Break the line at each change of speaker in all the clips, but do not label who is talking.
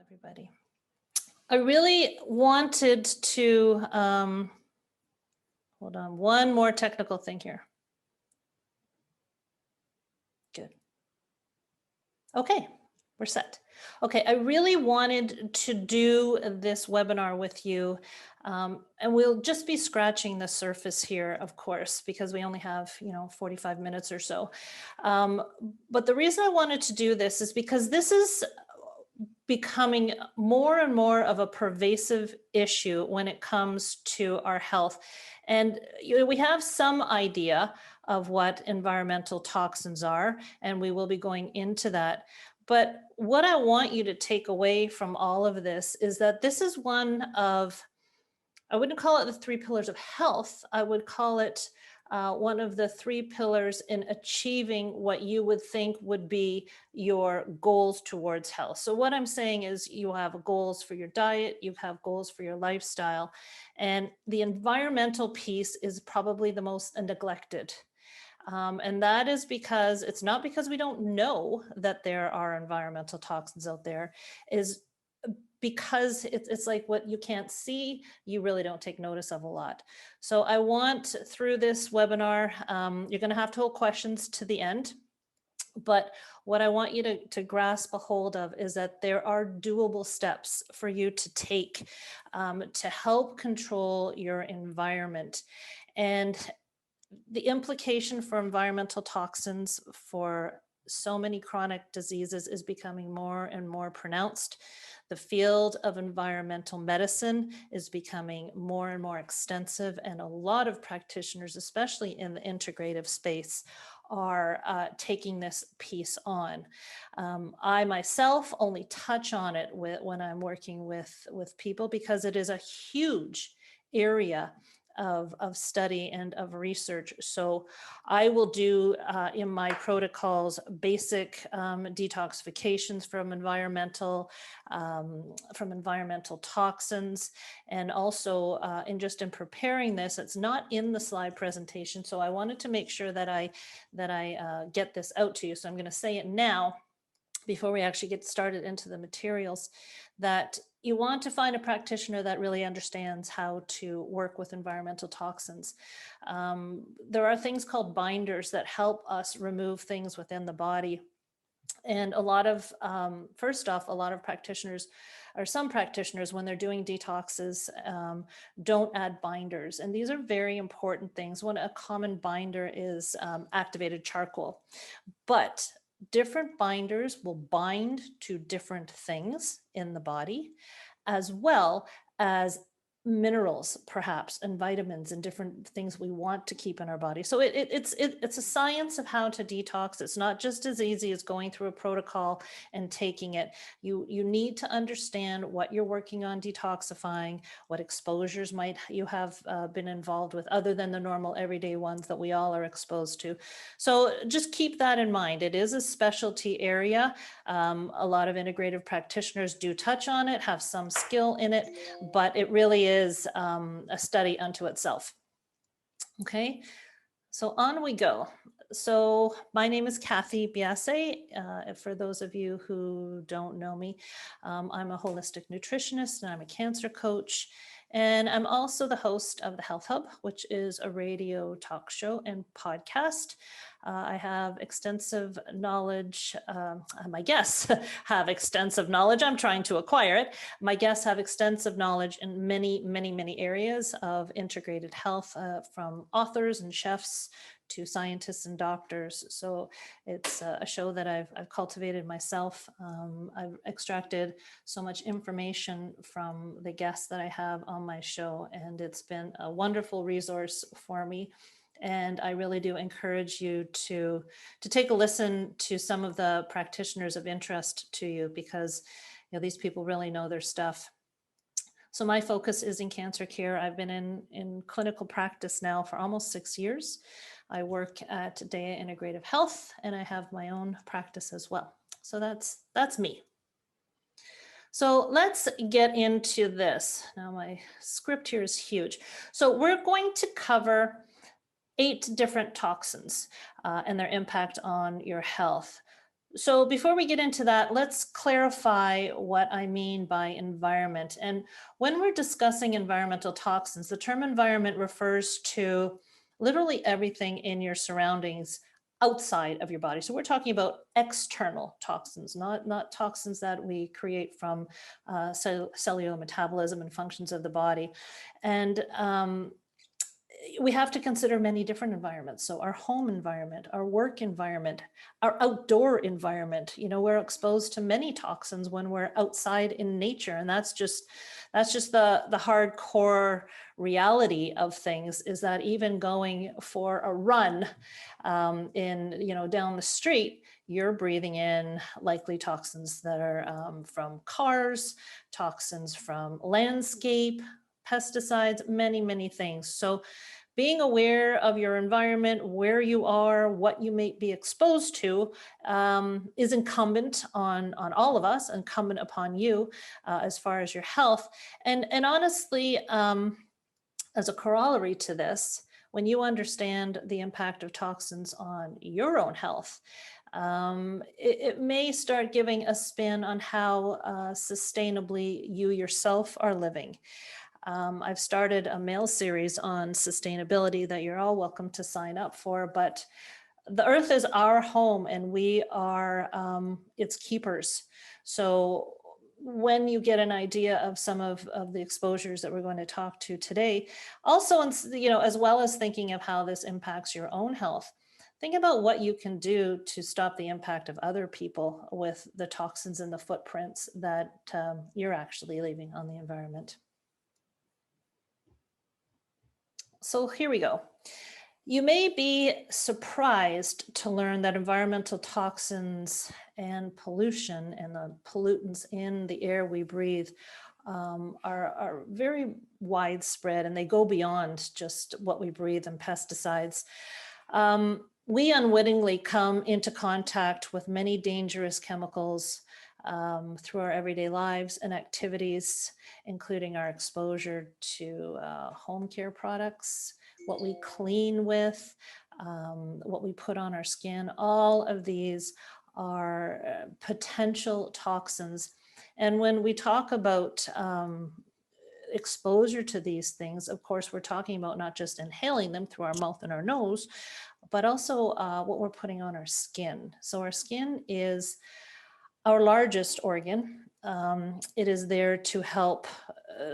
Everybody. I really wanted to, hold on, one more technical thing here. Good. Okay, we're set. Okay, I really wanted to do this webinar with you, and we'll just be scratching the surface here, of course, because we only have, 45 minutes or so. But the reason I wanted to do this is because this is becoming more and more of a pervasive issue when it comes to our health. And we have some idea of what environmental toxins are, and we will be going into that. But what I want you to take away from all of this is that this is one of, I wouldn't call it the 3 pillars of health, I would call it one of the 3 pillars in achieving what you would think would be your goals towards health. So what I'm saying is you have goals for your diet, you have goals for your lifestyle, and the environmental piece is probably the most neglected. And that is because it's not because we don't know that there are environmental toxins out there, is because it's like what you can't see, you really don't take notice of a lot. So I want through this webinar, you're going to have to hold questions to the end. But what I want you to grasp a hold of is that there are doable steps for you to take to help control your environment. And the implication for environmental toxins for so many chronic diseases is becoming more and more pronounced. The field of environmental medicine is becoming more and more extensive, and a lot of practitioners, especially in the integrative space, are taking this piece on. I myself only touch on it when I'm working with people because it is a huge area of study and of research. So I will do in my protocols basic detoxifications from environmental toxins, and also in preparing this, it's not in the slide presentation, so I wanted to make sure that I get this out to you. So I'm going to say it now before we actually get started into the materials, that you want to find a practitioner that really understands how to work with environmental toxins. There are things called binders that help us remove things within the body. And a lot of, first off, a lot of practitioners, or some practitioners, when they're doing detoxes, don't add binders. And these are very important things. A common binder is activated charcoal. But different binders will bind to different things in the body, as well as minerals, perhaps, and vitamins and different things we want to keep in our body. So it's a science of how to detox. It's not just as easy as going through a protocol and taking it. You need to understand what you're working on detoxifying, what exposures might you have been involved with, other than the normal everyday ones that we all are exposed to. So just keep that in mind. It is a specialty area. A lot of integrative practitioners do touch on it, have some skill in it, but it really is a study unto itself. Okay, so on we go. So my name is Cathy Biase. For those of you who don't know me, I'm a holistic nutritionist and I'm a cancer coach. And I'm also the host of the Health Hub, which is a radio talk show and podcast. I have extensive knowledge. My guests have extensive knowledge. I'm trying to acquire it. My guests have extensive knowledge in many, many, many areas of integrated health, from authors and chefs to scientists and doctors. So it's a show that I've cultivated myself. I've extracted so much information from the guests that I have on my show, and it's been a wonderful resource for me. And I really do encourage you to take a listen to some of the practitioners of interest to you, because these people really know their stuff. So my focus is in cancer care. I've been in clinical practice now for almost 6 years. I work at Dea Integrative Health, and I have my own practice as well. So that's me. So let's get into this. Now my script here is huge. So we're going to cover 8 different toxins and their impact on your health. So before we get into that, let's clarify what I mean by environment. And when we're discussing environmental toxins, the term environment refers to literally everything in your surroundings outside of your body. So we're talking about external toxins, not toxins that we create from cellular metabolism and functions of the body. And we have to consider many different environments. So our home environment, our work environment, our outdoor environment, we're exposed to many toxins when we're outside in nature. And that's just the hardcore reality of things, is that even going for a run down the street, you're breathing in likely toxins that are from cars, toxins from landscape, pesticides, many, many things. So being aware of your environment, where you are, what you may be exposed to, is incumbent on all of us, incumbent upon you as far as your health. And honestly, as a corollary to this, when you understand the impact of toxins on your own health, it may start giving a spin on how sustainably you yourself are living. I've started a mail series on sustainability that you're all welcome to sign up for, but the earth is our home and we are its keepers. So when you get an idea of some of the exposures that we're going to talk to today, also, as well as thinking of how this impacts your own health, think about what you can do to stop the impact of other people with the toxins and the footprints that you're actually leaving on the environment. So here we go. You may be surprised to learn that environmental toxins and pollution and the pollutants in the air we breathe are very widespread, and they go beyond just what we breathe and pesticides. We unwittingly come into contact with many dangerous chemicals through our everyday lives and activities, including our exposure to home care products, what we clean with, what we put on our skin. All of these are potential toxins. And when we talk about exposure to these things, of course, we're talking about not just inhaling them through our mouth and our nose, but also what we're putting on our skin. So our skin is our largest organ. It is there to help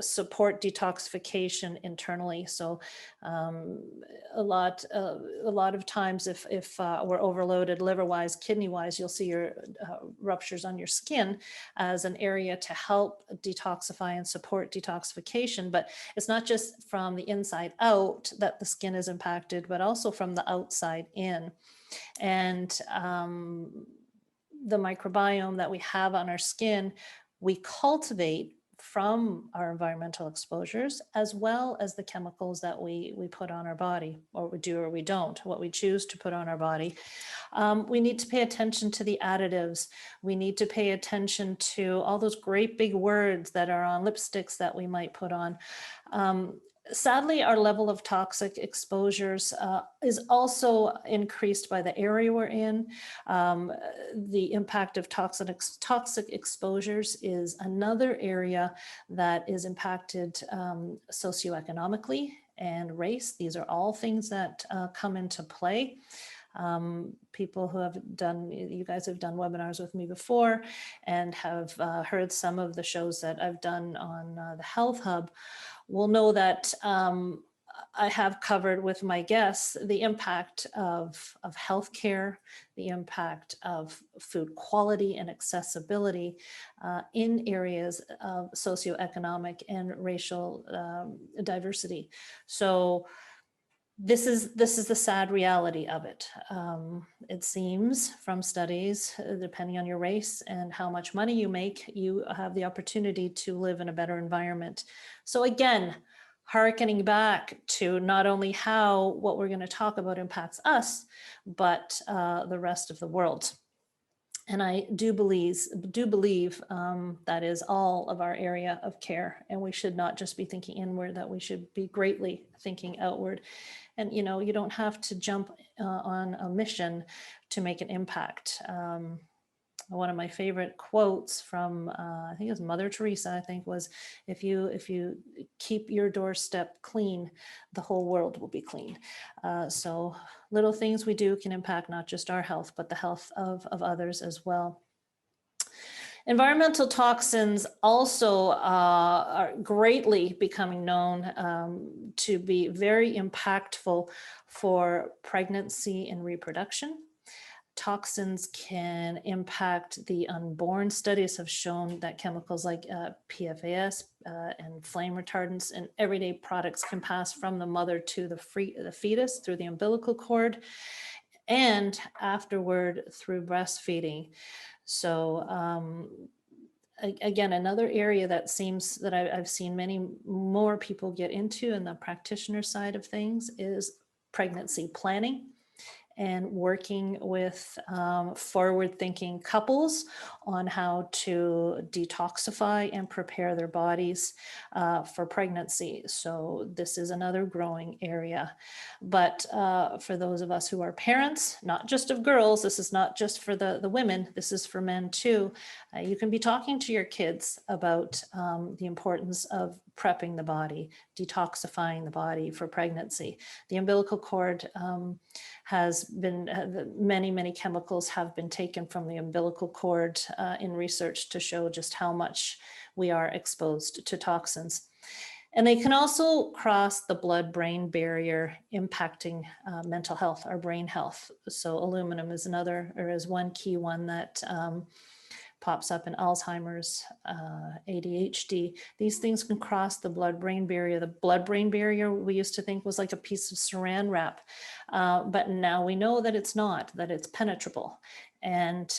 support detoxification internally. So a lot of times if we're overloaded liver-wise, kidney-wise, you'll see your ruptures on your skin as an area to help detoxify and support detoxification. But it's not just from the inside out that the skin is impacted, but also from the outside in. And the microbiome that we have on our skin, we cultivate from our environmental exposures, as well as the chemicals that we put on our body, or we do or we don't, what we choose to put on our body. We need to pay attention to the additives. We need to pay attention to all those great big words that are on lipsticks that we might put on. Sadly, our level of toxic exposures is also increased by the area we're in. The impact of toxic exposures is another area that is impacted socioeconomically, and race. These are all things that come into play. People who have done, you guys have done webinars with me before and have heard some of the shows that I've done on the Health Hub will know that I have covered with my guests the impact of healthcare, the impact of food quality and accessibility in areas of socioeconomic and racial diversity. So this is the sad reality of it. It seems from studies, depending on your race and how much money you make, you have the opportunity to live in a better environment. So again, hearkening back to not only how what we're going to talk about impacts us, but the rest of the world. And I do believe that is all of our area of care, and we should not just be thinking inward, that we should be greatly thinking outward. And you don't have to jump on a mission to make an impact. one of my favorite quotes from I think it was Mother Teresa, I think, was, if you keep your doorstep clean, the whole world will be clean. So little things we do can impact not just our health, but the health of others as well. Environmental toxins also are greatly becoming known to be very impactful for pregnancy and reproduction. Toxins can impact the unborn. Studies have shown that chemicals like PFAS and flame retardants and everyday products can pass from the mother to the fetus through the umbilical cord and afterward through breastfeeding. So again, another area that seems that I've seen many more people get into in the practitioner side of things is pregnancy planning and working with forward-thinking couples on how to detoxify and prepare their bodies for pregnancy. So this is another growing area. But for those of us who are parents, not just of girls, this is not just for the women, this is for men too. You can be talking to your kids about the importance of prepping the body, detoxifying the body for pregnancy. The umbilical cord has been, many chemicals have been taken from the umbilical cord in research to show just how much we are exposed to toxins. And they can also cross the blood-brain barrier, impacting mental health, our brain health. So aluminum is another, or is one key one that pops up in Alzheimer's, ADHD. These things can cross the blood-brain barrier. The blood-brain barrier we used to think was like a piece of saran wrap, but now we know that it's not, that it's penetrable. And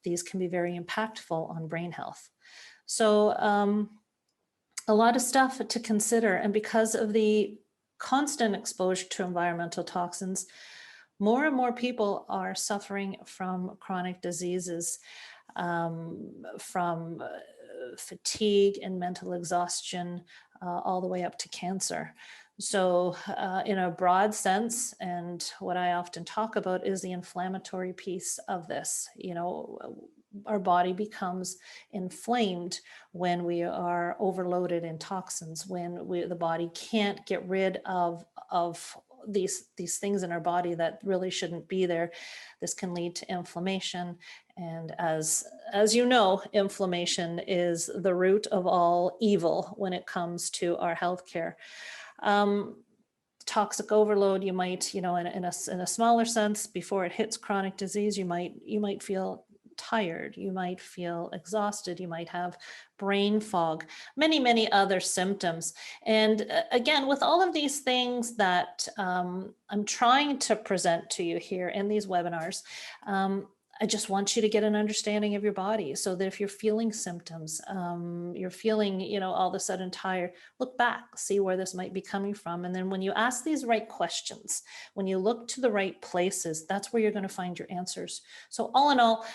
these can be very impactful on brain health. So a lot of stuff to consider. And because of the constant exposure to environmental toxins, more and more people are suffering from chronic diseases, from fatigue and mental exhaustion, all the way up to cancer. So in a broad sense, and what I often talk about is the inflammatory piece of this. You know, our body becomes inflamed when we are overloaded in toxins, when the body can't get rid of these things in our body that really shouldn't be there. This can lead to inflammation. And as you know, inflammation is the root of all evil when it comes to our healthcare. Toxic overload, you might, you know, in a smaller sense, before it hits chronic disease, you might feel tired, you might feel exhausted, you might have brain fog, many other symptoms. And again, with all of these things that I'm trying to present to you here in these webinars, I just want you to get an understanding of your body, so that if you're feeling symptoms, you're feeling, you know, all of a sudden tired, look back, see where this might be coming from. And then when you ask these right questions, when you look to the right places, that's where you're going to find your answers. So all in all,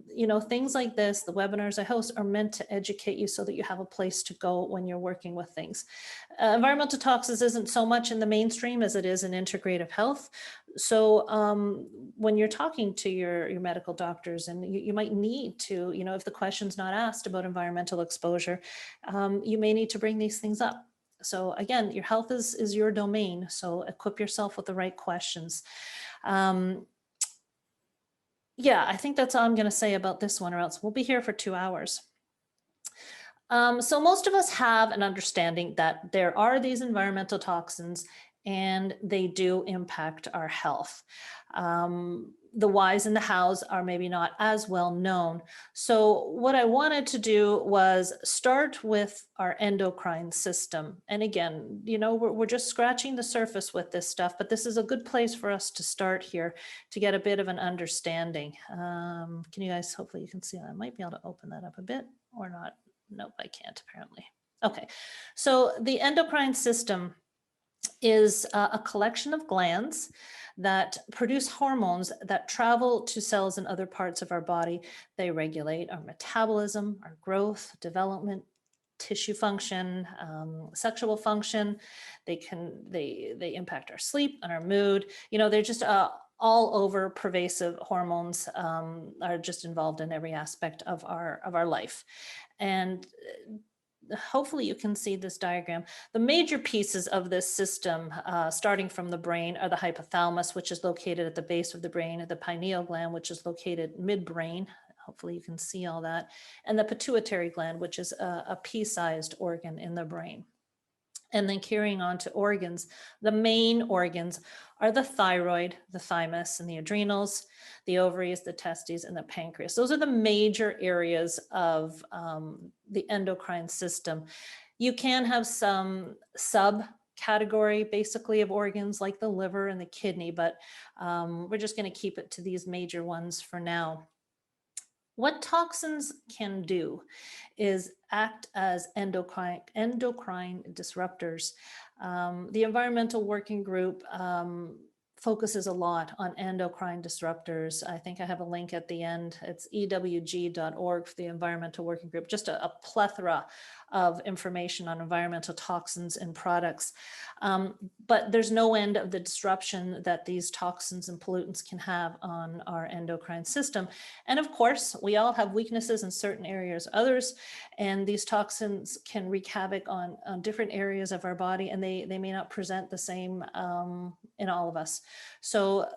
you know, things like this, the webinars I host, are meant to educate you so that you have a place to go when you're working with things. Environmental toxins isn't so much in the mainstream as it is in integrative health. So when you're talking to your medical doctors, and you might need to, you know, if the question's not asked about environmental exposure, you may need to bring these things up. So again, your health is your domain. So equip yourself with the right questions. Yeah, I think that's all I'm going to say about this one, or else we'll be here for 2 hours. So most of us have an understanding that there are these environmental toxins and they do impact our health. The whys and the hows are maybe not as well known. So what I wanted to do was start with our endocrine system. And again, you know, we're just scratching the surface with this stuff, but this is a good place for us to start here to get a bit of an understanding. Can you guys, hopefully you can see, I might be able to open that up a bit or not. Nope, I can't apparently. Okay, so the endocrine system is a collection of glands that produce hormones that travel to cells in other parts of our body. They regulate our metabolism, our growth, development, tissue function, sexual function. They impact our sleep and our mood. You know, they're just all over pervasive hormones are just involved in every aspect of our life. And hopefully you can see this diagram. The major pieces of this system, starting from the brain, are the hypothalamus, which is located at the base of the brain, the pineal gland, which is located midbrain. Hopefully you can see all that. And the pituitary gland, which is a pea-sized organ in the brain. And then carrying on to organs, the main organs are the thyroid, the thymus, and the adrenals, the ovaries, the testes, and the pancreas. Those are the major areas of the endocrine system. You can have some subcategory basically of organs like the liver and the kidney, but we're just going to keep it to these major ones for now. What toxins can do is act as endocrine disruptors. The Environmental Working Group focuses a lot on endocrine disruptors. I think I have a link at the end. It's ewg.org for the Environmental Working Group, just a plethora of information on environmental toxins and products. But there's no end of the disruption that these toxins and pollutants can have on our endocrine system. And of course, we all have weaknesses in certain areas, others, and these toxins can wreak havoc on different areas of our body, and they may not present the same in all of us. So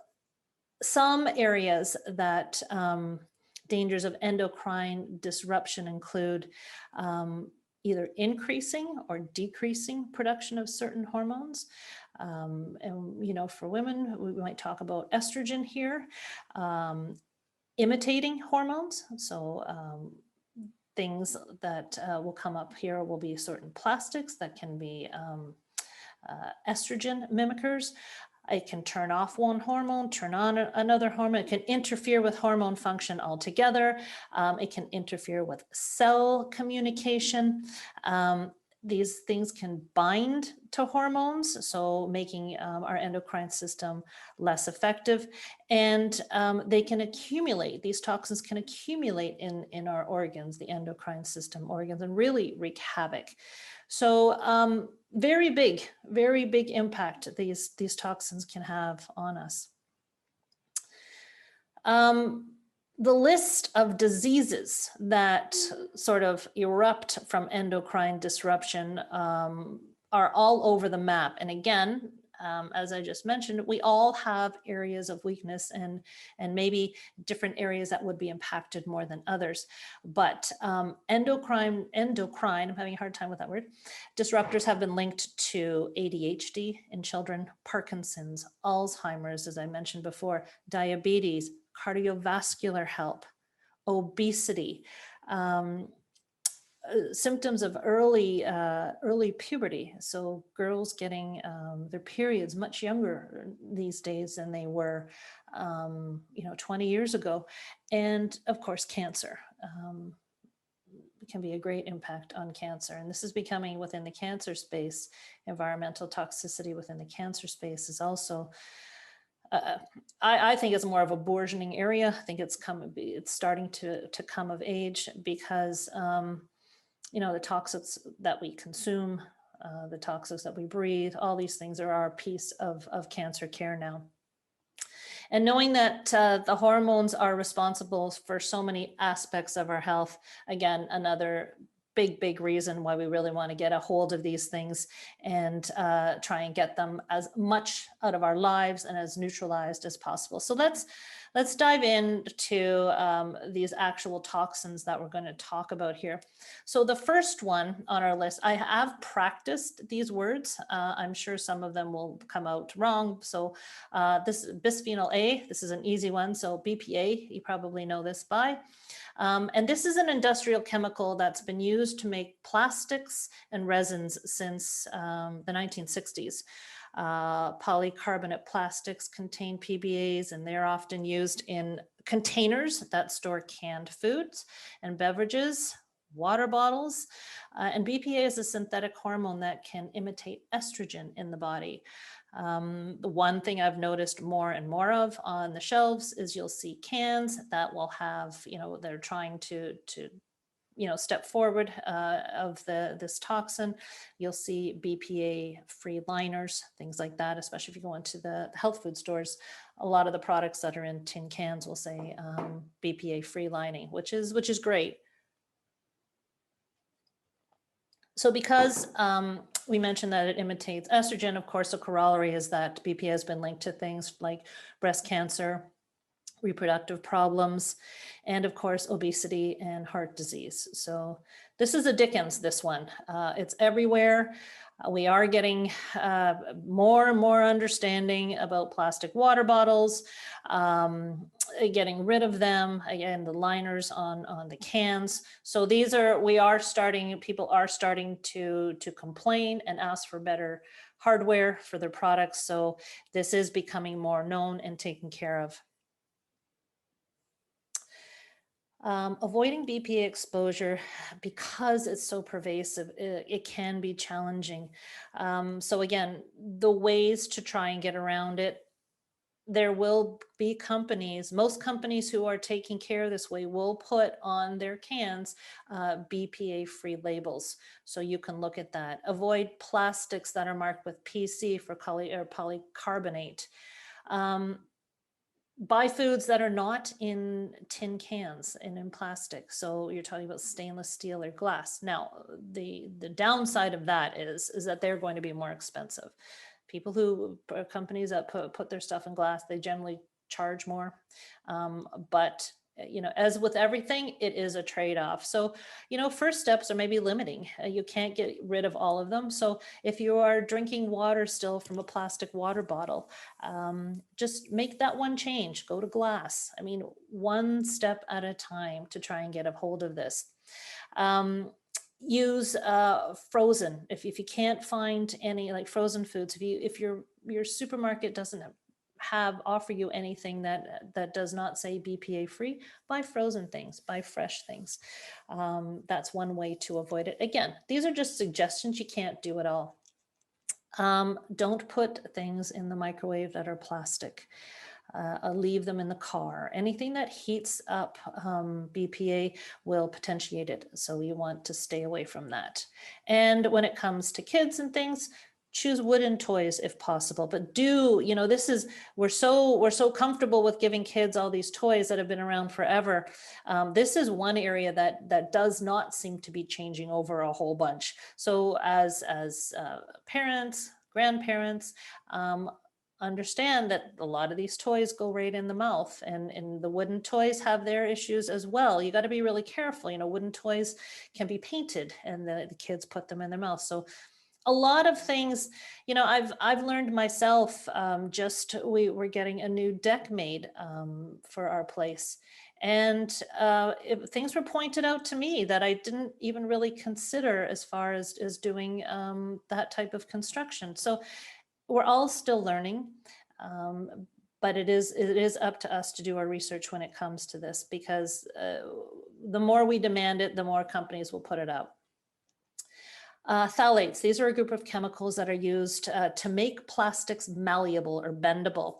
some areas that dangers of endocrine disruption include either increasing or decreasing production of certain hormones. And, you know, for women, we might talk about estrogen here, imitating hormones. So things that will come up here will be certain plastics that can be estrogen mimickers. It can turn off one hormone, turn on another hormone. It can interfere with hormone function altogether. It can interfere with cell communication. These things can bind to hormones, so making our endocrine system less effective. And they can accumulate, these toxins can accumulate in our organs, the endocrine system organs, and really wreak havoc. So very big impact these toxins can have on us. The list of diseases that sort of erupt from endocrine disruption are all over the map. And again, as I just mentioned, we all have areas of weakness and maybe different areas that would be impacted more than others. But endocrine, I'm having a hard time with that word, disruptors have been linked to ADHD in children, Parkinson's, Alzheimer's, as I mentioned before, diabetes, cardiovascular health, obesity, symptoms of early puberty. So girls getting their periods much younger these days than they were, 20 years ago. And of course, cancer. Can be a great impact on cancer. And this is becoming within the cancer space. Environmental toxicity within the cancer space is also I think it's more of a burgeoning area. I think it's starting to come of age because the toxins that we consume, the toxins that we breathe, all these things are our piece of cancer care now. And knowing that the hormones are responsible for so many aspects of our health, again, another big reason why we really want to get a hold of these things and try and get them as much out of our lives and as neutralized as possible. So let's dive into these actual toxins that we're going to talk about here. So the first one on our list, I have practiced these words. I'm sure some of them will come out wrong. So this is bisphenol A. This is an easy one. So BPA, you probably know this by. And this is an industrial chemical that's been used to make plastics and resins since the 1960s. Polycarbonate plastics contain PBAs, and they're often used in containers that store canned foods and beverages, water bottles. And BPA is a synthetic hormone that can imitate estrogen in the body. The one thing I've noticed more and more of on the shelves is you'll see cans that will have, they're trying to step forward of this toxin, you'll see BPA-free liners, things like that, especially if you go into the health food stores. A lot of the products that are in tin cans will say BPA-free lining, which is great. So because we mentioned that it imitates estrogen, of course, a corollary is that BPA has been linked to things like breast cancer, reproductive problems, and of course, obesity and heart disease. So this is a Dickens, this one. It's everywhere. We are getting more and more understanding about plastic water bottles, getting rid of them, again, the liners on the cans. So these are, people are starting to complain and ask for better hardware for their products. So this is becoming more known and taken care of. Avoiding BPA exposure, because it's so pervasive, it can be challenging. So again, the ways to try and get around it, there will be most companies who are taking care this way will put on their cans BPA-free labels. So you can look at that. Avoid plastics that are marked with PC for polycarbonate. Buy foods that are not in tin cans and in plastic. So you're talking about stainless steel or glass. Now, the downside of that is that they're going to be more expensive. Companies that put their stuff in glass, they generally charge more. But as with everything, it is a trade-off. So, first steps are maybe limiting. You can't get rid of all of them. So if you are drinking water still from a plastic water bottle, just make that one change, go to glass. I mean, one step at a time to try and get a hold of this. Use frozen. If you can't find any like frozen foods, if your supermarket doesn't offer you anything that does not say BPA free, buy frozen things, buy fresh things. That's one way to avoid it. Again, these are just suggestions. You can't do it all. Don't put things in the microwave that are plastic. Leave them in the car. Anything that heats up BPA will potentiate it. So you want to stay away from that. And when it comes to kids and things, choose wooden toys if possible, but we're so comfortable with giving kids all these toys that have been around forever. This is one area that does not seem to be changing over a whole bunch. So as parents, grandparents, understand that a lot of these toys go right in the mouth, and the wooden toys have their issues as well. You got to be really careful. Wooden toys can be painted and the kids put them in their mouth. So a lot of things, I've learned myself. We're getting a new deck made for our place, and things were pointed out to me that I didn't even really consider as far as doing that type of construction. So we're all still learning, but it is up to us to do our research when it comes to this, because the more we demand it, the more companies will put it out. Phthalates, these are a group of chemicals that are used to make plastics malleable or bendable,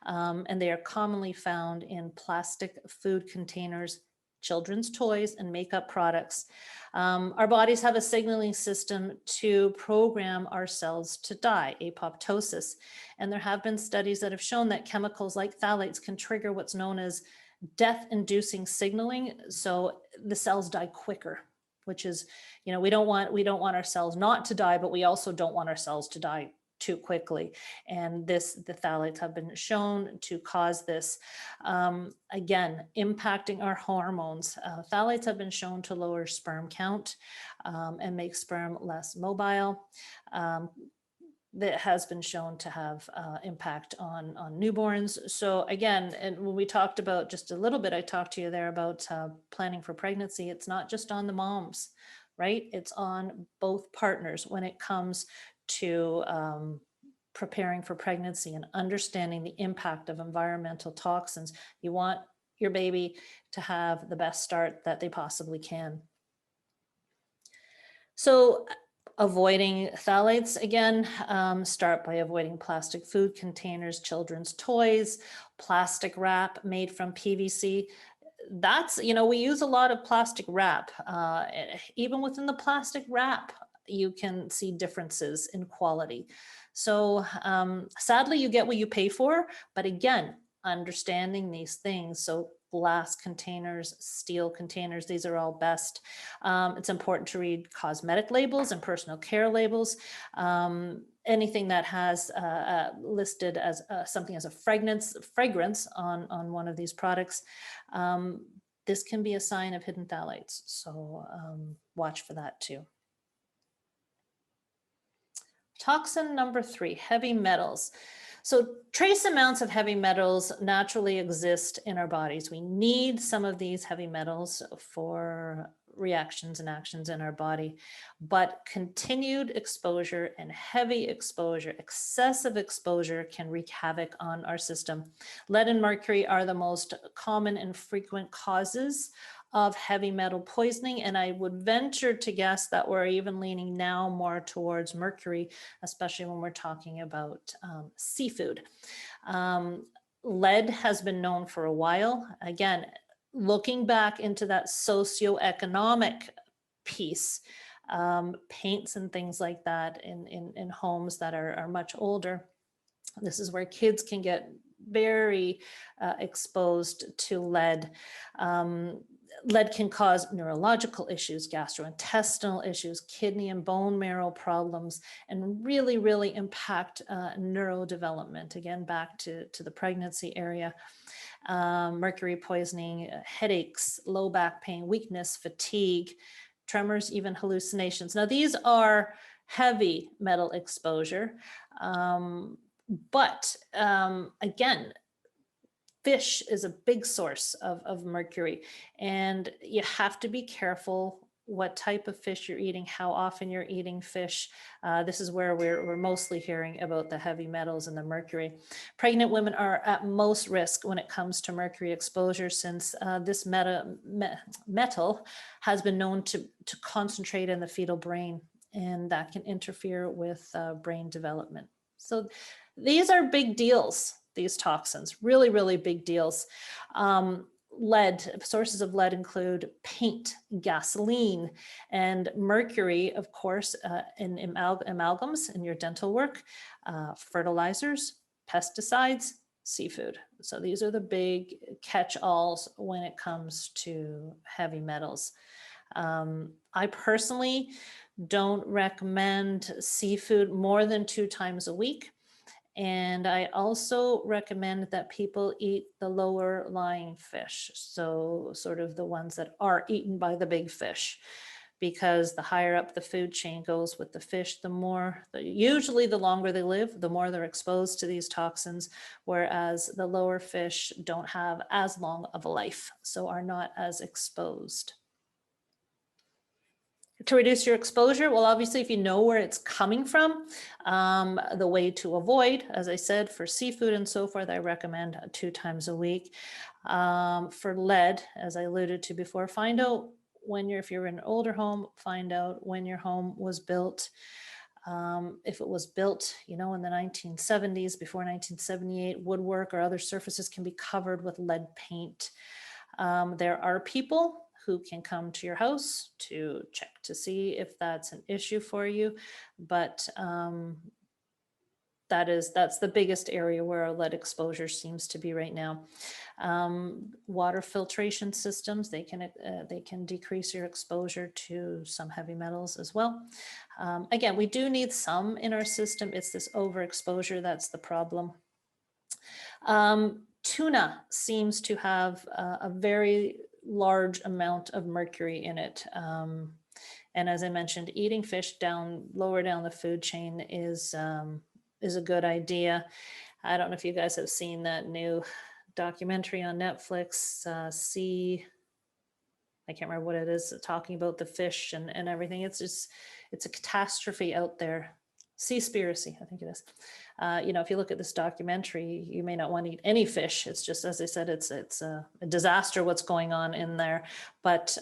and they are commonly found in plastic food containers, children's toys, and makeup products. Our bodies have a signaling system to program our cells to die, apoptosis, and there have been studies that have shown that chemicals like phthalates can trigger what's known as death-inducing signaling, so the cells die quicker, which is, we don't want our cells not to die, but we also don't want our cells to die too quickly. And the phthalates have been shown to cause this, again, impacting our hormones. Phthalates have been shown to lower sperm count and make sperm less mobile. That has been shown to have impact on newborns. So again, and when we talked about just a little bit, I talked to you there about planning for pregnancy. It's not just on the moms, right? It's on both partners when it comes to preparing for pregnancy and understanding the impact of environmental toxins. You want your baby to have the best start that they possibly can. So avoiding phthalates, again, start by avoiding plastic food containers, children's toys, plastic wrap made from PVC. that's, you know, we use a lot of plastic wrap. Even within the plastic wrap, you can see differences in quality. So sadly, you get what you pay for. But again, understanding these things. So glass containers, steel containers, these are all best. It's important to read cosmetic labels and personal care labels. Anything that has listed as something as a fragrance on one of these products, this can be a sign of hidden phthalates. So watch for that too. Toxin number 3, heavy metals. So trace amounts of heavy metals naturally exist in our bodies. We need some of these heavy metals for reactions and actions in our body, but continued exposure and heavy exposure, excessive exposure, can wreak havoc on our system. Lead and mercury are the most common and frequent causes of heavy metal poisoning, and I would venture to guess that we're even leaning now more towards mercury, especially when we're talking about seafood. Lead has been known for a while. Again, looking back into that socioeconomic piece, paints and things like that in homes that are much older. This is where kids can get very exposed to lead. Lead can cause neurological issues, gastrointestinal issues, kidney and bone marrow problems, and really, really impact neurodevelopment. Again, back to the pregnancy area. Mercury poisoning, headaches, low back pain, weakness, fatigue, tremors, even hallucinations. Now, these are heavy metal exposure, but again, fish is a big source of mercury, and you have to be careful what type of fish you're eating, how often you're eating fish. This is where we're mostly hearing about the heavy metals and the mercury. Pregnant women are at most risk when it comes to mercury exposure, since this metal has been known to concentrate in the fetal brain, and that can interfere with brain development. So these are big deals, these toxins, really, really big deals. Lead, sources of lead include paint, gasoline, and mercury, of course, in amalgams in your dental work, fertilizers, pesticides, seafood. So these are the big catch-alls when it comes to heavy metals. I personally don't recommend seafood more than 2 times a week. And I also recommend that people eat the lower lying fish. So sort of the ones that are eaten by the big fish, because the higher up the food chain goes with the fish, usually the longer they live, the more they're exposed to these toxins, whereas the lower fish don't have as long of a life, so are not as exposed. To reduce your exposure, well, obviously, if you know where it's coming from, the way to avoid, as I said, for seafood and so forth, I recommend 2 times a week. For lead, as I alluded to before, find out if you're in an older home, find out when your home was built. If it was built, in the 1970s, before 1978, woodwork or other surfaces can be covered with lead paint. There are people who can come to your house to check to see if that's an issue for you, but that's the biggest area where our lead exposure seems to be right now. Water filtration systems, they can decrease your exposure to some heavy metals as well. Again, we do need some in our system. It's this overexposure that's the problem. Tuna seems to have a very large amount of mercury in it. And as I mentioned, eating fish lower down the food chain is a good idea. I don't know if you guys have seen that new documentary on Netflix, I can't remember what it is, talking about the fish and everything. It's a catastrophe out there. Seaspiracy, I think it is. If you look at this documentary, you may not want to eat any fish. It's just, as I said, it's a disaster what's going on in there. But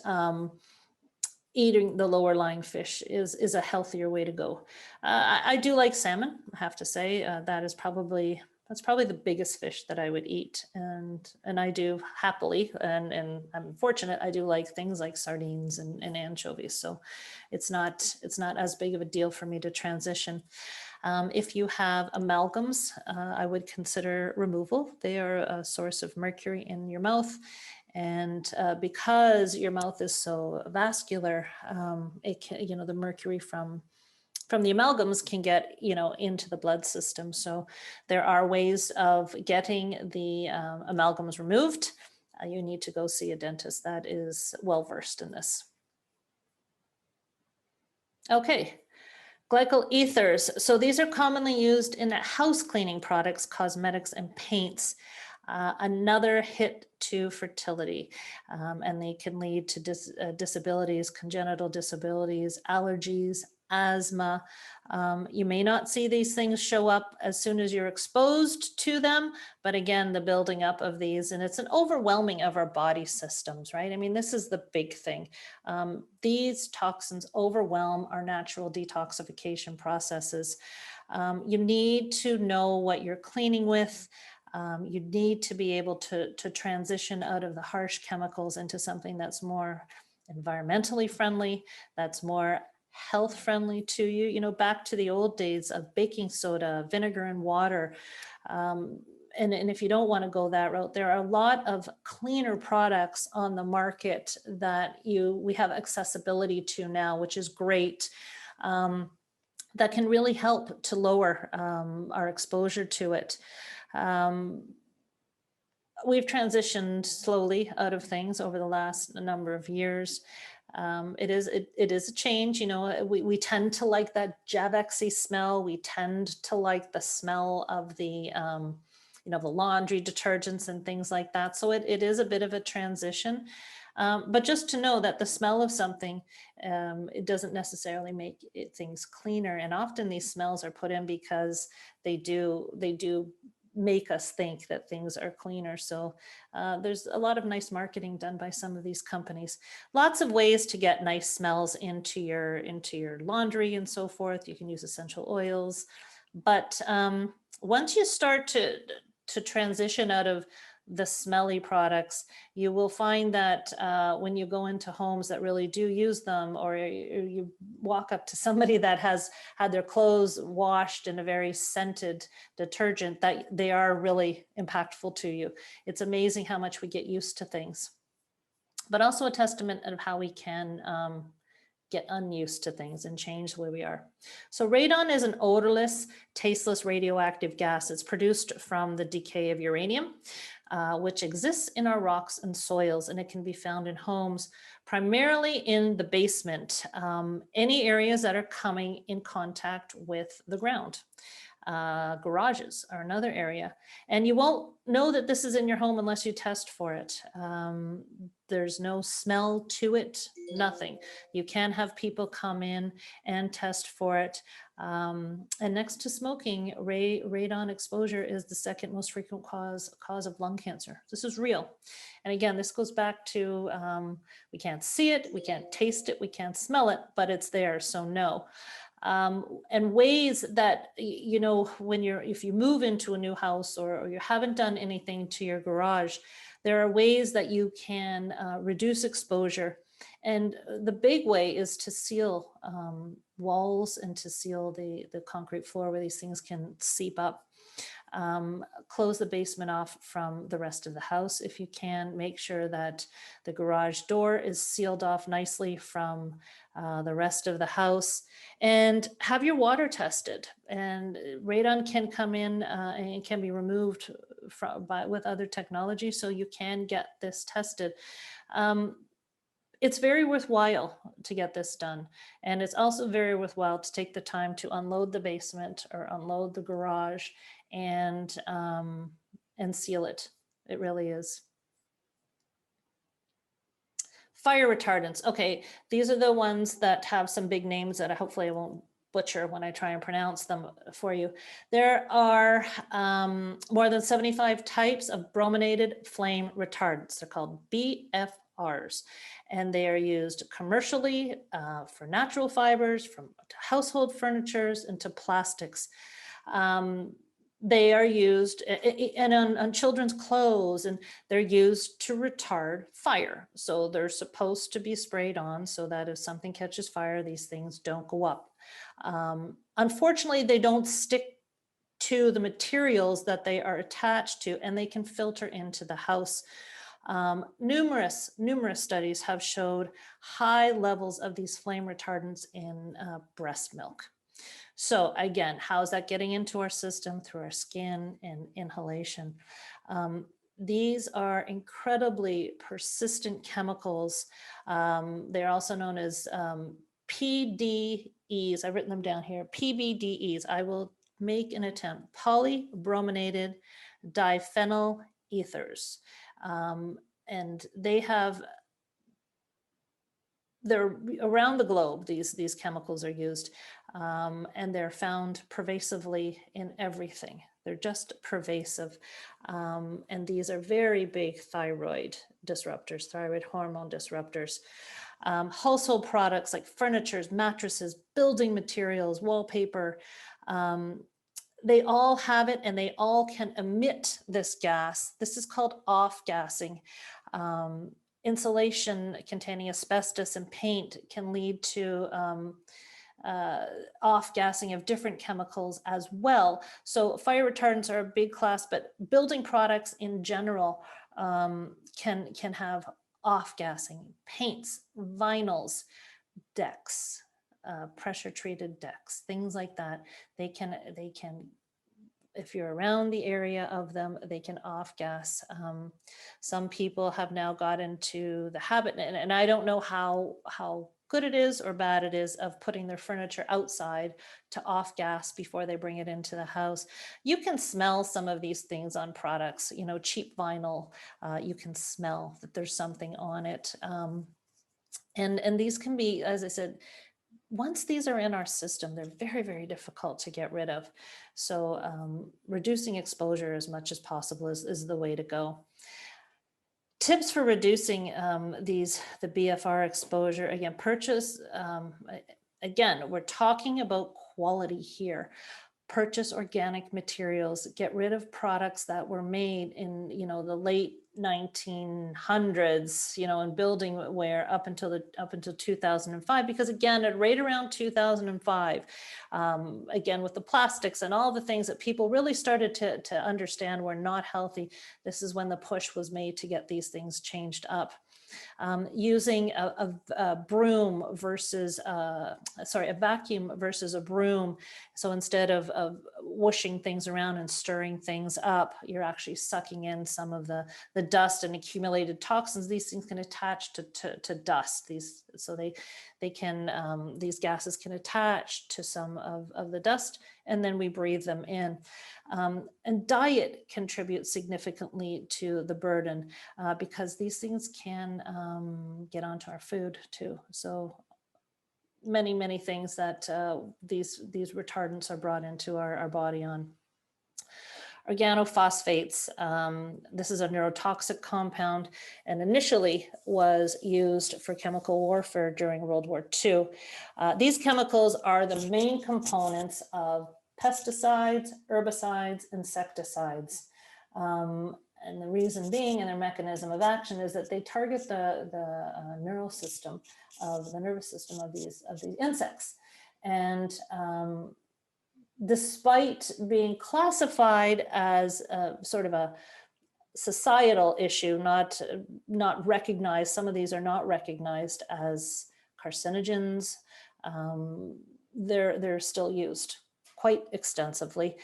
eating the lower lying fish is a healthier way to go. I do like salmon, I have to say. That is probably That's probably the biggest fish that I would eat, and I do happily, and I'm fortunate. I do like things like sardines and anchovies, so it's not as big of a deal for me to transition. If you have amalgams, I would consider removal. They are a source of mercury in your mouth. And because your mouth is so vascular, it can, the mercury from the amalgams can get, into the blood system. So there are ways of getting the amalgams removed. You need to go see a dentist that is well versed in this. Okay. Glycol ethers. So these are commonly used in house cleaning products, cosmetics, and paints. Another hit to fertility, and they can lead to disabilities, congenital disabilities, allergies, asthma. You may not see these things show up as soon as you're exposed to them, but again, the building up of these, and it's an overwhelming of our body systems, right? I mean, this is the big thing. These toxins overwhelm our natural detoxification processes. You need to know what you're cleaning with. You need to be able to transition out of the harsh chemicals into something that's more environmentally friendly, that's more health friendly to you, back to the old days of baking soda, vinegar and water. And if you don't want to go that route, there are a lot of cleaner products on the market that we have accessibility to now, which is great. That can really help to lower our exposure to it. We've transitioned slowly out of things over the last number of years. It is a change. We tend to like that Javexy smell. We tend to like the smell of the the laundry detergents and things like that. So it is a bit of a transition. But just to know that the smell of something, it doesn't necessarily make things cleaner. And often these smells are put in because they do make us think that things are cleaner. So there's a lot of nice marketing done by some of these companies. Lots of ways to get nice smells into your laundry and so forth. You can use essential oils, but once you start to transition out of the smelly products, you will find that when you go into homes that really do use them, or you walk up to somebody that has had their clothes washed in a very scented detergent, that they are really impactful to you. It's amazing how much we get used to things, but also a testament of how we can get unused to things and change the way we are. So radon is an odorless, tasteless radioactive gas. It's produced from the decay of uranium, which exists in our rocks and soils, and it can be found in homes, primarily in the basement, any areas that are coming in contact with the ground. Garages are another area, and you won't know that this is in your home unless you test for it. There's no smell to it, nothing. You can have people come in and test for it. And next to smoking, radon exposure is the second most frequent cause of lung cancer. This is real. And again, this goes back to we can't see it, we can't taste it, we can't smell it, but it's there, so no. And ways that, if you move into a new house or you haven't done anything to your garage, there are ways that you can reduce exposure. And the big way is to seal walls and to seal the concrete floor where these things can seep up. Close the basement off from the rest of the house if you can. Make sure that the garage door is sealed off nicely from the rest of the house, and have your water tested. And radon can come in and can be removed with other technology, so you can get this tested. It's very worthwhile to get this done. And it's also very worthwhile to take the time to unload the basement or unload the garage and seal it. It really is. Fire retardants. Okay, these are the ones that have some big names that hopefully I won't butcher when I try and pronounce them for you. There are more than 75 types of brominated flame retardants. They're called BFRs, and they are used commercially for natural fibers, from household furnitures, into plastics. They are used and on children's clothes, and they're used to retard fire. So they're supposed to be sprayed on so that if something catches fire, these things don't go up. Unfortunately, they don't stick to the materials that they are attached to, and they can filter into the house. Numerous studies have showed high levels of these flame retardants in breast milk. So again, how's that getting into our system? Through our skin and inhalation. These are incredibly persistent chemicals. They're also known as PDEs. I've written them down here, PBDEs. I will make an attempt. Polybrominated diphenyl ethers. And they're around the globe, these chemicals are used, and they're found pervasively in everything. They're just pervasive. And these are very big thyroid disruptors, thyroid hormone disruptors. Household products like furnitures, mattresses, building materials, wallpaper, they all have it, and they all can emit this gas. This is called off-gassing. Insulation containing asbestos and paint can lead to off-gassing of different chemicals as well. So fire retardants are a big class, but building products in general can have off-gassing. Paints, vinyls, decks, pressure-treated decks, things like that. They can, if you're around the area of them, they can off-gas. Some people have now got into the habit, and I don't know how good it is or bad it is, of putting their furniture outside to off-gas before they bring it into the house. You can smell some of these things on products, you know, cheap vinyl, you can smell that there's something on it. And these can be, as I said, once these are in our system, they're very, very difficult to get rid of. So reducing exposure as much as possible is the way to go. Tips for reducing the BFR exposure. Again, purchase, again, we're talking about quality here. Purchase organic materials, get rid of products that were made in, you know, the late 1900s, you know, in building ware up until 2005, because again, at right around 2005, again, with the plastics and all the things that people really started to understand were not healthy, this is when the push was made to get these things changed up. Using a broom versus, a vacuum versus a broom. So instead of whooshing things around and stirring things up, you're actually sucking in some of the dust and accumulated toxins. These things can attach to dust. So they can, these gases can attach to some of the dust, and then we breathe them in. And diet contributes significantly to the burden because these things can get onto our food too. So many things that these retardants are brought into our body on. Organophosphates, this is a neurotoxic compound and initially was used for chemical warfare during World War II. These chemicals are the main components of pesticides, herbicides, insecticides. And the reason being, and their mechanism of action, is that they target the neural system of the nervous system of these insects. And despite being classified as sort of a societal issue, not recognized, some of these are not recognized as carcinogens, they're still used quite extensively.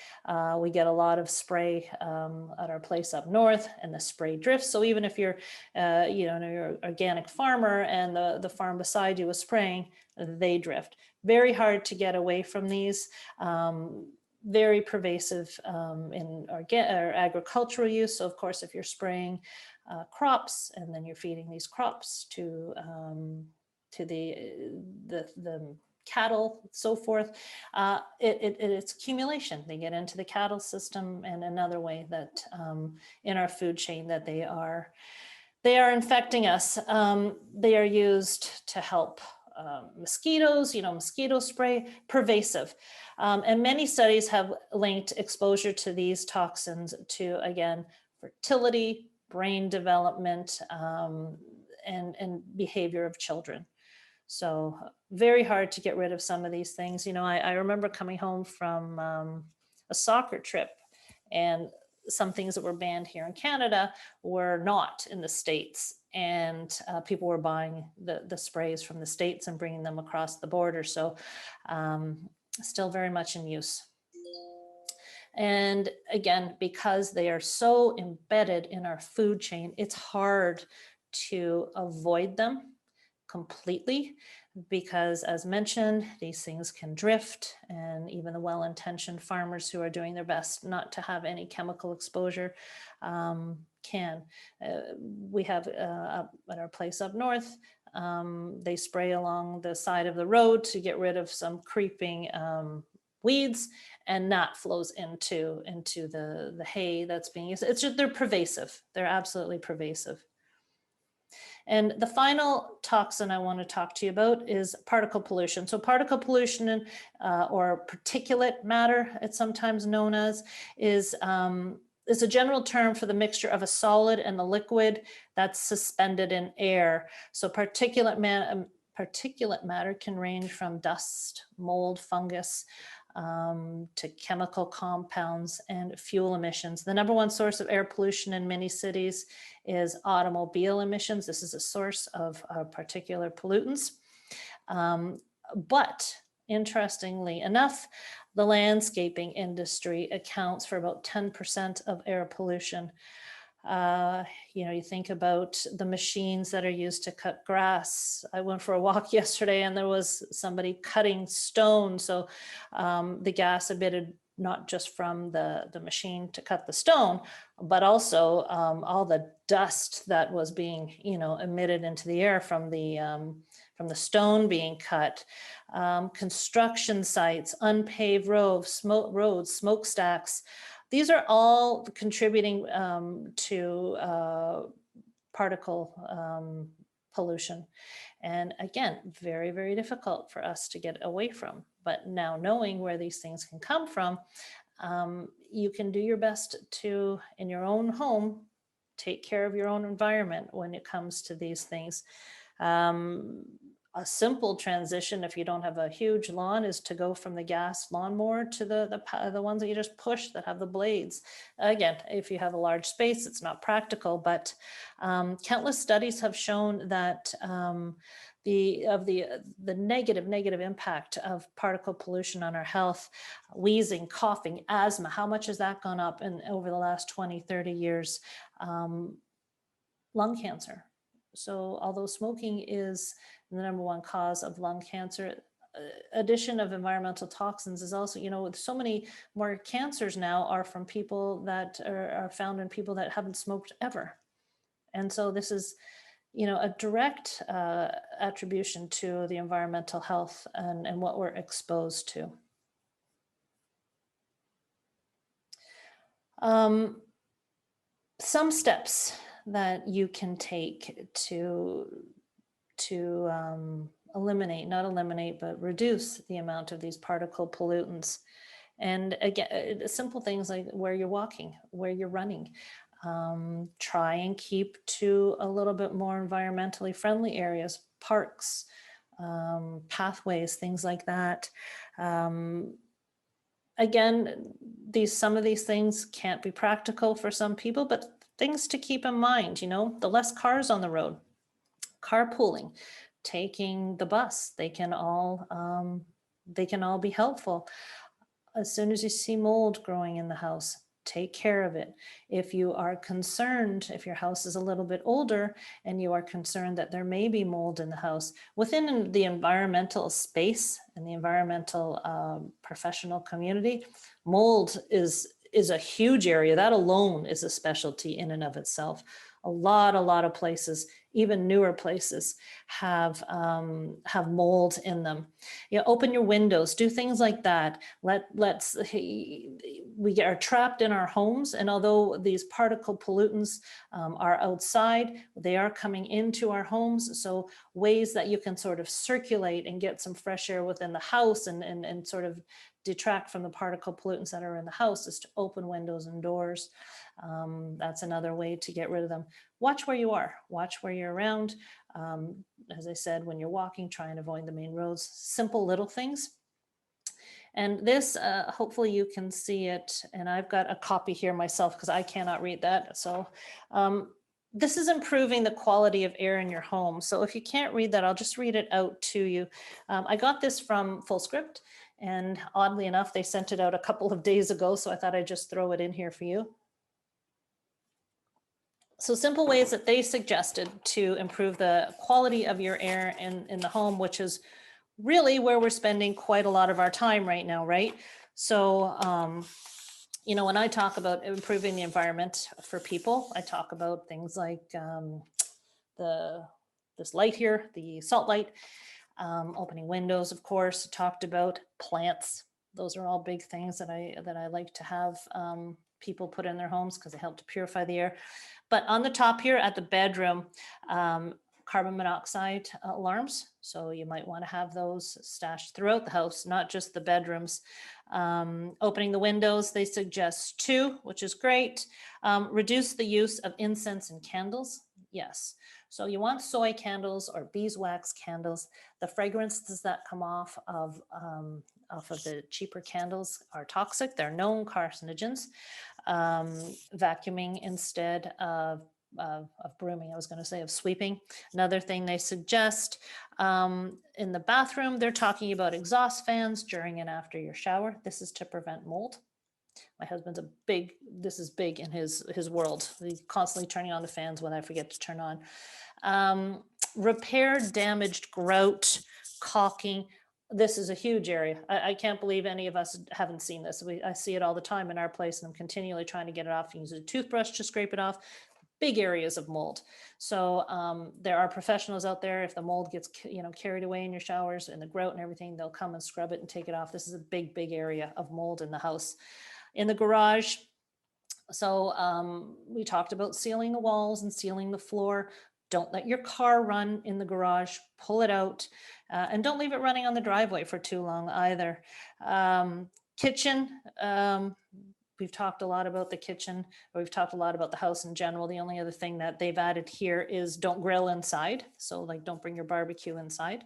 We get a lot of spray at our place up north, and the spray drifts. So even if you're, you're an organic farmer and the farm beside you is spraying, they drift. Very hard to get away from these. Very pervasive in our agricultural use. So of course, if you're spraying crops and then you're feeding these crops to the cattle, so forth, it's accumulation. They get into the cattle system, and another way that in our food chain that they are infecting us. They are used to help mosquitoes, mosquito spray, pervasive. And many studies have linked exposure to these toxins to, again, fertility, brain development, and behavior of children. So very hard to get rid of some of these things. I remember coming home from a soccer trip, and some things that were banned here in Canada were not in the States. And people were buying the sprays from the States and bringing them across the border. So still very much in use. And again, because they are so embedded in our food chain, it's hard to avoid them completely, because as mentioned, these things can drift, and even the well-intentioned farmers who are doing their best not to have any chemical exposure can. We have at our place up north, they spray along the side of the road to get rid of some creeping weeds, and that flows into the hay that's being used. It's just, they're pervasive. They're absolutely pervasive. And the final toxin I want to talk to you about is particle pollution. So particle pollution, or particulate matter, it's sometimes known as, is a general term for the mixture of a solid and a liquid that's suspended in air. So particulate matter can range from dust, mold, fungus, to chemical compounds and fuel emissions. The number one source of air pollution in many cities is automobile emissions. This is a source of particular pollutants. But interestingly enough, the landscaping industry accounts for about 10% of air pollution. You think about the machines that are used to cut grass. I went for a walk yesterday and there was somebody cutting stone. So the gas emitted not just from the machine to cut the stone, but also all the dust that was being, emitted into the air from the stone being cut. Construction sites, unpaved roads, smokestacks. These are all contributing to particle pollution. And again, very, very difficult for us to get away from. But now knowing where these things can come from, you can do your best to, in your own home, take care of your own environment when it comes to these things. A simple transition, if you don't have a huge lawn, is to go from the gas lawnmower to the ones that you just push that have the blades. Again, if you have a large space, it's not practical, but countless studies have shown that the negative impact of particle pollution on our health, wheezing, coughing, asthma, how much has that gone up over the last 20, 30 years? Lung cancer. So although smoking is the number one cause of lung cancer, addition of environmental toxins is also, so many more cancers now are from people that are found in people that haven't smoked ever. And so this is, a direct attribution to the environmental health and what we're exposed to. Some steps that you can take to reduce the amount of these particle pollutants. And again, simple things like where you're walking, where you're running. Try and keep to a little bit more environmentally friendly areas, parks, pathways, things like that. Again, some of these things can't be practical for some people, but things to keep in mind, the less cars on the road, carpooling, taking the bus, they can all be helpful. As soon as you see mold growing in the house, take care of it. If you are concerned, if your house is a little bit older and you are concerned that there may be mold in the house, within the environmental space and the environmental professional community, mold is is a huge area. That alone is a specialty in and of itself. A lot of places, even newer places, have mold in them. You know, open your windows, do things like that. We are trapped in our homes, and although these particle pollutants are outside, they are coming into our homes. So ways that you can sort of circulate and get some fresh air within the house and sort of detract from the particle pollutants that are in the house is to open windows and doors. That's another way to get rid of them. Watch where you are, watch where you're around. As I said, when you're walking, try and avoid the main roads. Simple little things. And this, hopefully you can see it. And I've got a copy here myself because I cannot read that. So this is improving the quality of air in your home. So if you can't read that, I'll just read it out to you. I got this from Fullscript, and oddly enough, they sent it out a couple of days ago. So I thought I'd just throw it in here for you. So simple ways that they suggested to improve the quality of your air in the home, which is really where we're spending quite a lot of our time right now, right? So, you know, when I talk about improving the environment for people, I talk about things like this light here, the salt light, opening windows, of course, talked about plants. Those are all big things that I like to have people put in their homes because they help to purify the air. But on the top here at the bedroom, carbon monoxide alarms. So you might want to have those stashed throughout the house, not just the bedrooms. Opening the windows, they suggest 2, which is great. Reduce the use of incense and candles. Yes. So you want soy candles or beeswax candles. The fragrances that come off of the cheaper candles are toxic. They're known carcinogens. Vacuuming instead of brooming, I was going to say of sweeping. Another thing they suggest in the bathroom, they're talking about exhaust fans during and after your shower. This is to prevent mold. My husband's this is big in his world. He's constantly turning on the fans when I forget to turn on. Repair damaged grout, caulking. This is a huge area. I can't believe any of us haven't seen this. I see it all the time in our place, and I'm continually trying to get it off. You use a toothbrush to scrape it off. Big areas of mold. So there are professionals out there. If the mold gets carried away in your showers and the grout and everything, they'll come and scrub it and take it off. This is a big area of mold in the house. In the garage, so we talked about sealing the walls and sealing the floor. Don't let your car run in the garage, pull it out, and don't leave it running on the driveway for too long either. Kitchen, we've talked a lot about the kitchen, or we've talked a lot about the house in general. The only other thing that they've added here is don't grill inside. So like don't bring your barbecue inside.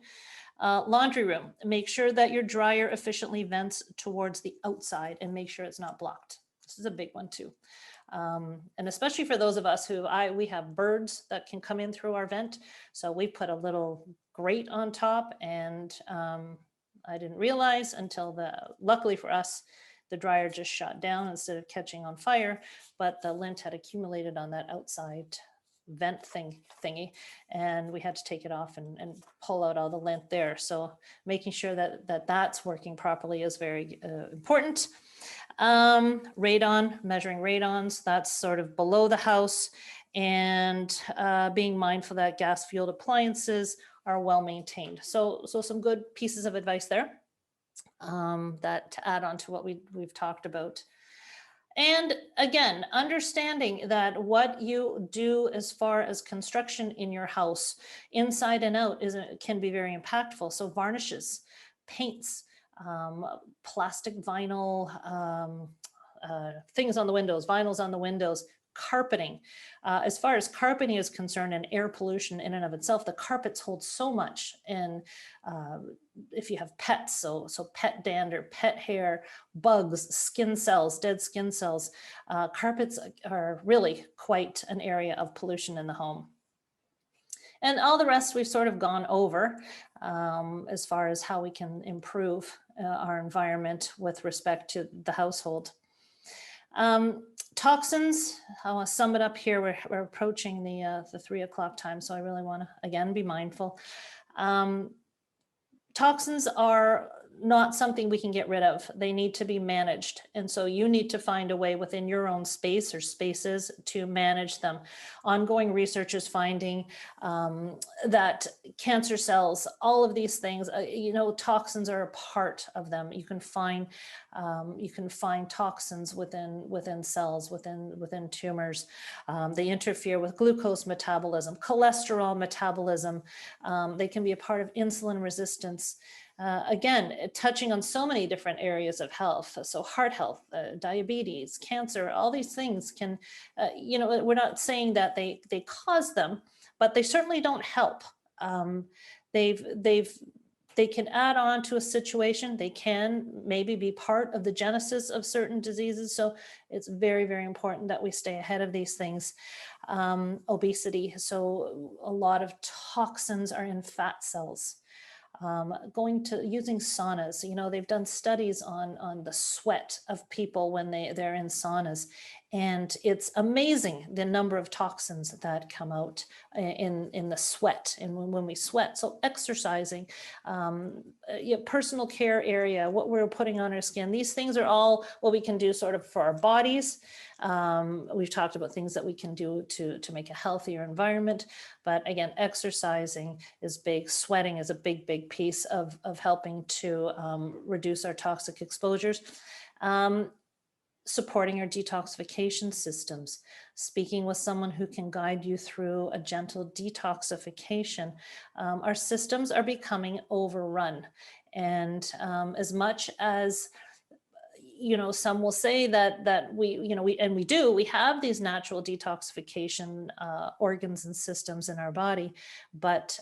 Laundry room, make sure that your dryer efficiently vents towards the outside and make sure it's not blocked. This is a big one too. And especially for those of us who we have birds that can come in through our vent. So we put a little grate on top, and I didn't realize until luckily for us, the dryer just shut down instead of catching on fire, but the lint had accumulated on that outside vent thingy, and we had to take it off and pull out all the lint there. So making sure that that's working properly is very important. Radon, measuring radons, that's sort of below the house, and being mindful that gas fueled appliances are well maintained. So some good pieces of advice there that to add on to what we've talked about. And again, understanding that what you do as far as construction in your house, inside and out, can be very impactful. So varnishes, paints, plastic vinyl, things on the windows, vinyls on the windows, carpeting. As far as carpeting is concerned and air pollution in and of itself, the carpets hold so much. And if you have pets, so pet dander, pet hair, bugs, skin cells, dead skin cells, carpets are really quite an area of pollution in the home. And all the rest we've sort of gone over as far as how we can improve our environment with respect to the household. Toxins, I'll sum it up here. We're approaching the 3 o'clock time, so I really want to, again, be mindful. Toxins are not something we can get rid of. They need to be managed. And so you need to find a way within your own space or spaces to manage them. Ongoing research is finding that cancer cells, all of these things, toxins are a part of them. You can find toxins within cells, within tumors. They interfere with glucose metabolism, cholesterol metabolism. They can be a part of insulin resistance. Again, touching on so many different areas of health. So heart health, diabetes, cancer, all these things can, we're not saying that they cause them, but they certainly don't help. They can add on to a situation. They can maybe be part of the genesis of certain diseases. So it's very, very important that we stay ahead of these things. Obesity. So a lot of toxins are in fat cells. Using saunas, they've done studies on the sweat of people when they're in saunas, and it's amazing the number of toxins that come out in the sweat and when we sweat. So exercising, personal care area, what we're putting on our skin, these things are all what we can do sort of for our bodies. We've talked about things that we can do to make a healthier environment, but again, exercising is big. Sweating is a big, big piece of helping to reduce our toxic exposures. Supporting our detoxification systems, speaking with someone who can guide you through a gentle detoxification. Our systems are becoming overrun. And as much as some will say that we have these natural detoxification organs and systems in our body, but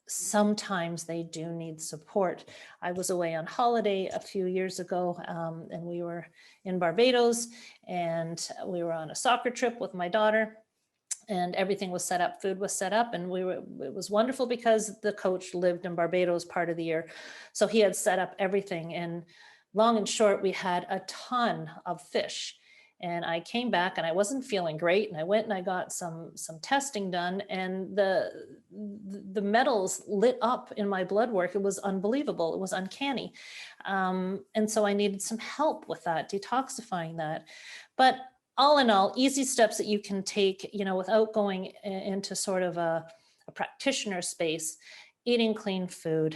sometimes they do need support. I was away on holiday a few years ago, and we were in Barbados, and we were on a soccer trip with my daughter, and everything was set up, food was set up, and it was wonderful because the coach lived in Barbados part of the year. So he had set up everything, and long and short, we had a ton of fish. And I came back and I wasn't feeling great. And I went and I got some testing done, and the metals lit up in my blood work. It was unbelievable. It was uncanny. And so I needed some help with that, detoxifying that. But all in all, easy steps that you can take, without going into sort of a practitioner space. Eating clean food,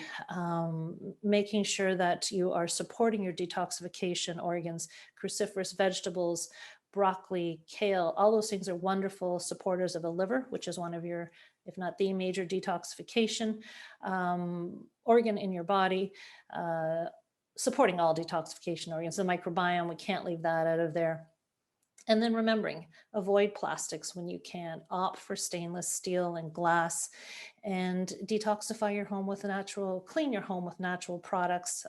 making sure that you are supporting your detoxification organs, cruciferous vegetables, broccoli, kale, all those things are wonderful supporters of the liver, which is one of your, if not the major detoxification organ in your body, supporting all detoxification organs. The microbiome, we can't leave that out of there. And then remembering, avoid plastics when you can, opt for stainless steel and glass, and detoxify your home with clean your home with natural products,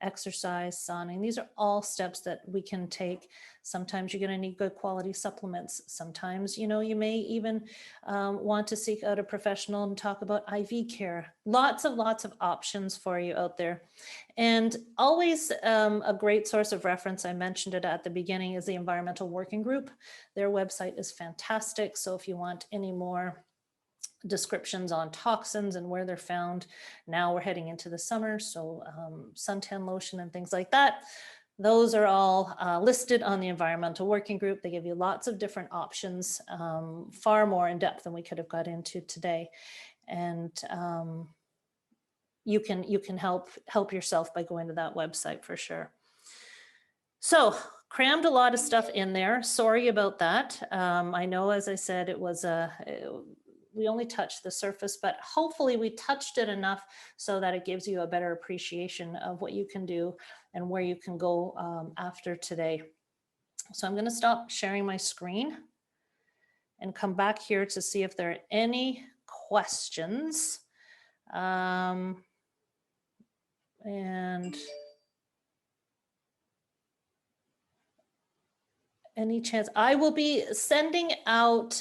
exercise, sauning. These are all steps that we can take. Sometimes you're going to need good quality supplements. Sometimes, you may even want to seek out a professional and talk about IV care. Lots of options for you out there. And always a great source of reference, I mentioned it at the beginning, is the Environmental Working Group. Their website is fantastic. So if you want any more descriptions on toxins and where they're found. Now we're heading into the summer, so suntan lotion and things like that. Those are all listed on the Environmental Working Group. They give you lots of different options, far more in depth than we could have got into today. And you can help yourself by going to that website for sure. So crammed a lot of stuff in there. Sorry about that. I know, as I said, it was we only touched the surface, but hopefully we touched it enough so that it gives you a better appreciation of what you can do and where you can go after today. So I'm going to stop sharing my screen and come back here to see if there are any questions. And any chance I will be sending out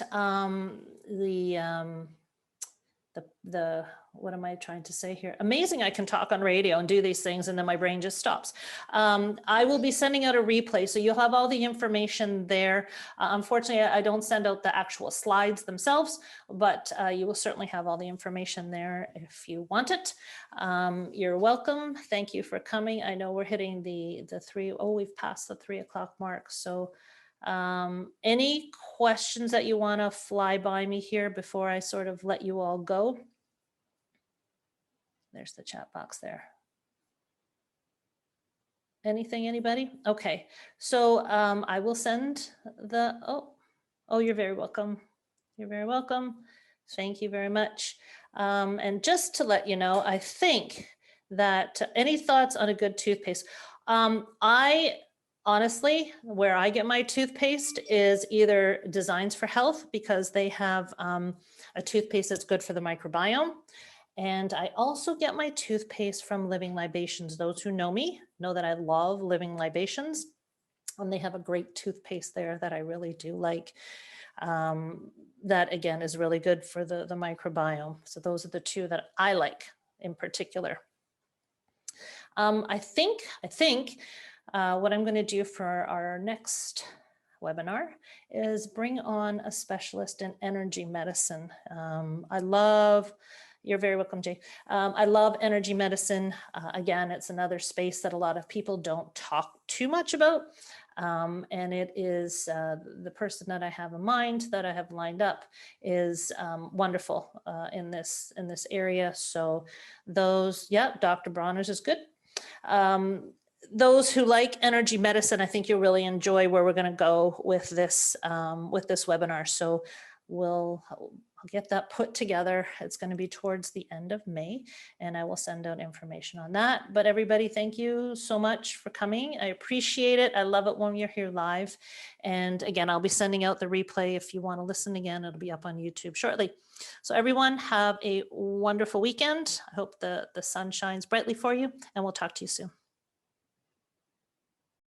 the what am I trying to say here? Amazing, I can talk on radio and do these things and then my brain just stops. I will be sending out a replay, so you'll have all the information there. Unfortunately, I don't send out the actual slides themselves, but you will certainly have all the information there if you want it. You're welcome. Thank you for coming. I know we're hitting the we've passed the 3 o'clock mark. So any questions that you want to fly by me here before I sort of let you all go? There's the chat box there. Anything, anybody? Okay, so I will send the, oh, you're very welcome. You're very welcome. Thank you very much. And just to let you know, I think that any thoughts on a good toothpaste? I honestly, where I get my toothpaste is either Designs for Health, because they have a toothpaste that's good for the microbiome. And I also get my toothpaste from Living Libations. Those who know me know that I love Living Libations, and they have a great toothpaste there that I really do like. That again is really good for the microbiome. So those are the two that I like in particular. I think what I'm going to do for our next webinar is bring on a specialist in energy medicine. You're very welcome, Jay. I love energy medicine. Again, it's another space that a lot of people don't talk too much about. And it is the person that I have in mind, that I have lined up, is wonderful in this area. So those, yeah, Dr. Bronner's is good. Those who like energy medicine, I think you'll really enjoy where we're going to go with this webinar. So I'll get that put together. It's going to be towards the end of May, and I will send out information on that. But everybody, thank you so much for coming. I appreciate it. I love it when you're here live. And again, I'll be sending out the replay. If you want to listen again, it'll be up on YouTube shortly. So everyone, have a wonderful weekend. I hope the sun shines brightly for you, and we'll talk to you soon.